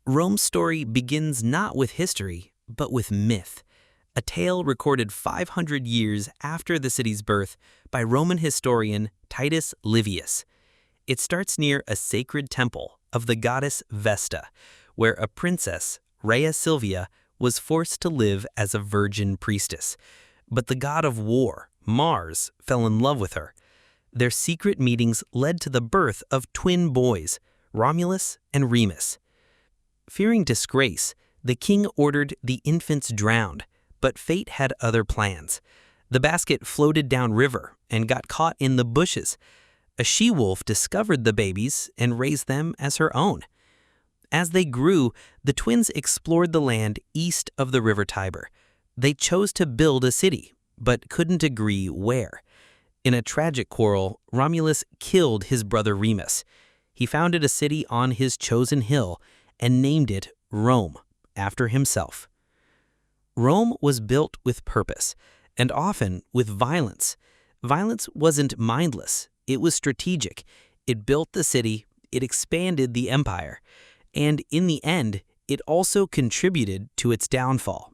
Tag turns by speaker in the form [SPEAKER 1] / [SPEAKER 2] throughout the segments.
[SPEAKER 1] Rome's story begins not with history, but with myth, a tale recorded 500 years after the city's birth by Roman historian Titus Livius. It starts near a sacred temple of the goddess Vesta, where a princess, Rhea Silvia, was forced to live as a virgin priestess. But the god of war, Mars, fell in love with her. Their secret meetings led to the birth of twin boys, Romulus and Remus. Fearing disgrace, the king ordered the infants drowned, but fate had other plans. The basket floated downriver and got caught in the bushes. A she-wolf discovered the babies and raised them as her own. As they grew, the twins explored the land east of the river Tiber. They chose to build a city, but couldn't agree where. In a tragic quarrel, Romulus killed his brother Remus. He founded a city on his chosen hill and named it Rome, after himself. Rome was built with purpose, and often with violence. Violence wasn't mindless, it was strategic. It built the city, it expanded the empire, and in the end, it also contributed to its downfall.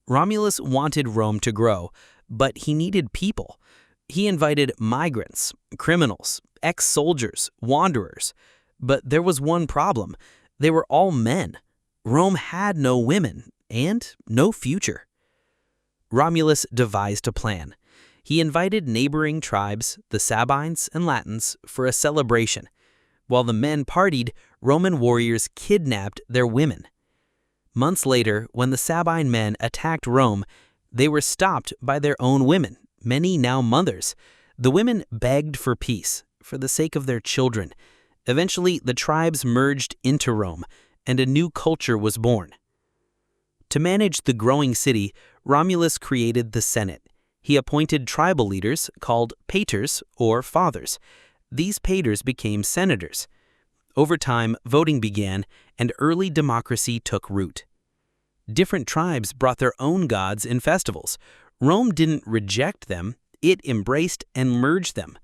[SPEAKER 1] Romulus wanted Rome to grow, but he needed people. He invited migrants, criminals, ex-soldiers, wanderers. But there was one problem. They were all men. Rome had no women and no future. Romulus devised a plan. He invited neighboring tribes, the Sabines and Latins, for a celebration. While the men partied, Roman warriors kidnapped their women. Months later, when the Sabine men attacked Rome, they were stopped by their own women, many now mothers. The women begged for peace, for the sake of their children. Eventually, the tribes merged into Rome, and a new culture was born. To manage the growing city, Romulus created the Senate. He appointed tribal leaders called paters or fathers. These paters became senators. Over time, voting began, and early democracy took root. Different tribes brought their own gods and festivals. Rome didn't reject them, it embraced and merged them.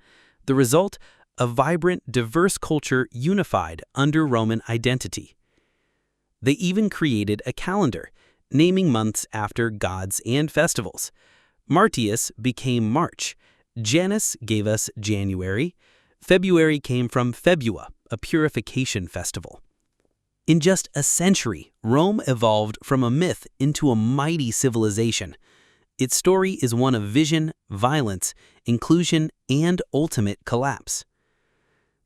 [SPEAKER 1] The result? A vibrant, diverse culture unified under Roman identity. They even created a calendar, naming months after gods and festivals. Martius became March. Janus gave us January. February came from Febua, a purification festival. In just a century, Rome evolved from a myth into a mighty civilization. Its story is one of vision, violence, inclusion, and ultimate collapse.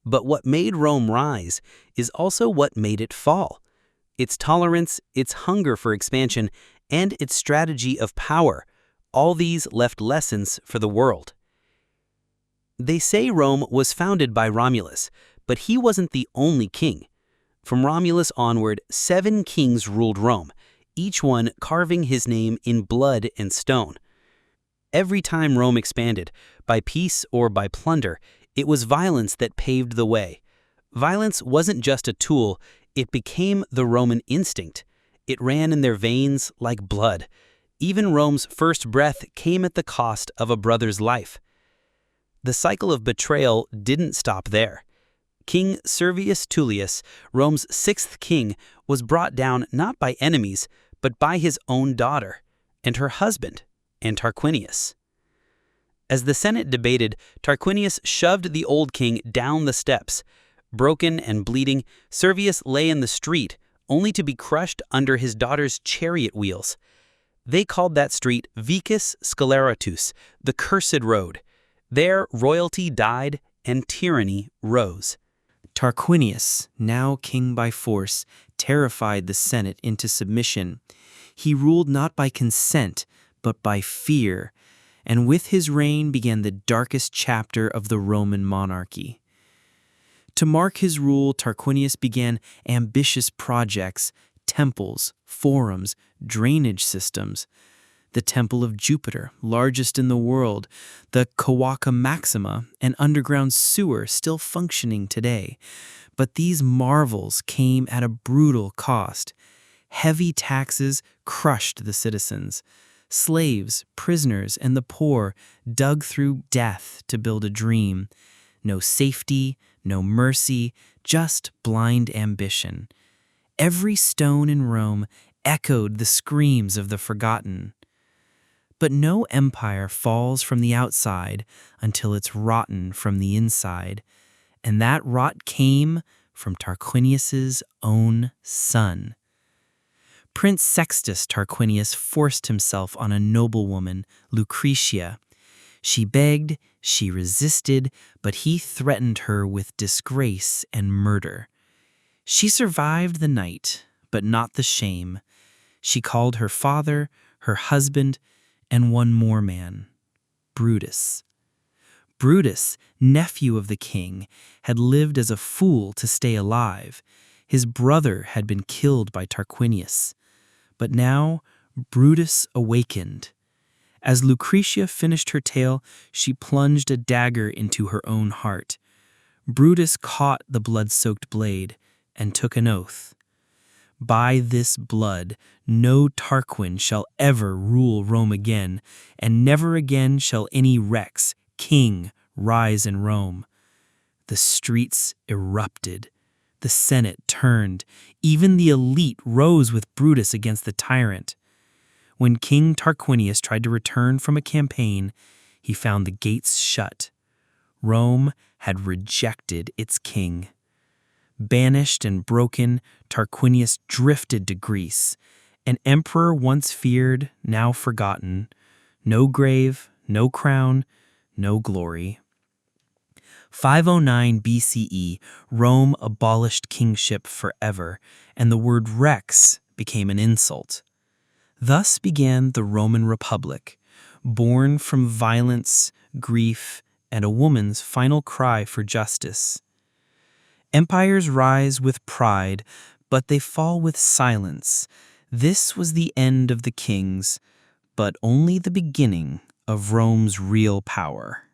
[SPEAKER 1] But what made Rome rise is also what made it fall. Its tolerance, its hunger for expansion, and its strategy of power, all these left lessons for the world. They say Rome was founded by Romulus, but he wasn't the only king. From Romulus onward, 7 kings ruled Rome, each one carving his name in blood and stone. Every time Rome expanded, by peace or by plunder, it was violence that paved the way. Violence wasn't just a tool, it became the Roman instinct. It ran in their veins like blood. Even Rome's first breath came at the cost of a brother's life. The cycle of betrayal didn't stop there. King Servius Tullius, Rome's 6th king, was brought down not by enemies, but by his own daughter, and her husband, and Tarquinius. As the Senate debated, Tarquinius shoved the old king down the steps. Broken and bleeding, Servius lay in the street, only to be crushed under his daughter's chariot wheels. They called that street Vicus Sceleratus, the cursed road. There, royalty died and tyranny rose. Tarquinius, now king by force, terrified the Senate into submission. He ruled not by consent, but by fear, and with his reign began the darkest chapter of the Roman monarchy. To mark his rule, Tarquinius began ambitious projects, temples, forums, drainage systems. The Temple of Jupiter, largest in the world, the Cloaca Maxima, an underground sewer still functioning today. But these marvels came at a brutal cost. Heavy taxes crushed the citizens. Slaves, prisoners, and the poor dug through death to build a dream. No safety, no mercy, just blind ambition. Every stone in Rome echoed the screams of the forgotten. But no empire falls from the outside until it's rotten from the inside, and that rot came from Tarquinius's own son. Prince Sextus Tarquinius forced himself on a noblewoman, Lucretia. She begged, she resisted, but he threatened her with disgrace and murder. She survived the night, but not the shame. She called her father, her husband, and one more man, Brutus. Brutus, nephew of the king, had lived as a fool to stay alive. His brother had been killed by Tarquinius. But now Brutus awakened. As Lucretia finished her tale, she plunged a dagger into her own heart. Brutus caught the blood-soaked blade and took an oath. By this blood, no Tarquin shall ever rule Rome again, and never again shall any Rex, king, rise in Rome. The streets erupted. The Senate turned. Even the elite rose with Brutus against the tyrant. When King Tarquinius tried to return from a campaign, he found the gates shut. Rome had rejected its king. Banished and broken, Tarquinius drifted to Greece, an emperor once feared, now forgotten. No grave, no crown, no glory. 509 BCE, Rome abolished kingship forever, and the word rex became an insult. Thus began the Roman Republic, born from violence, grief, and a woman's final cry for justice. Empires rise with pride, but they fall with silence. This was the end of the kings, but only the beginning of Rome's real power.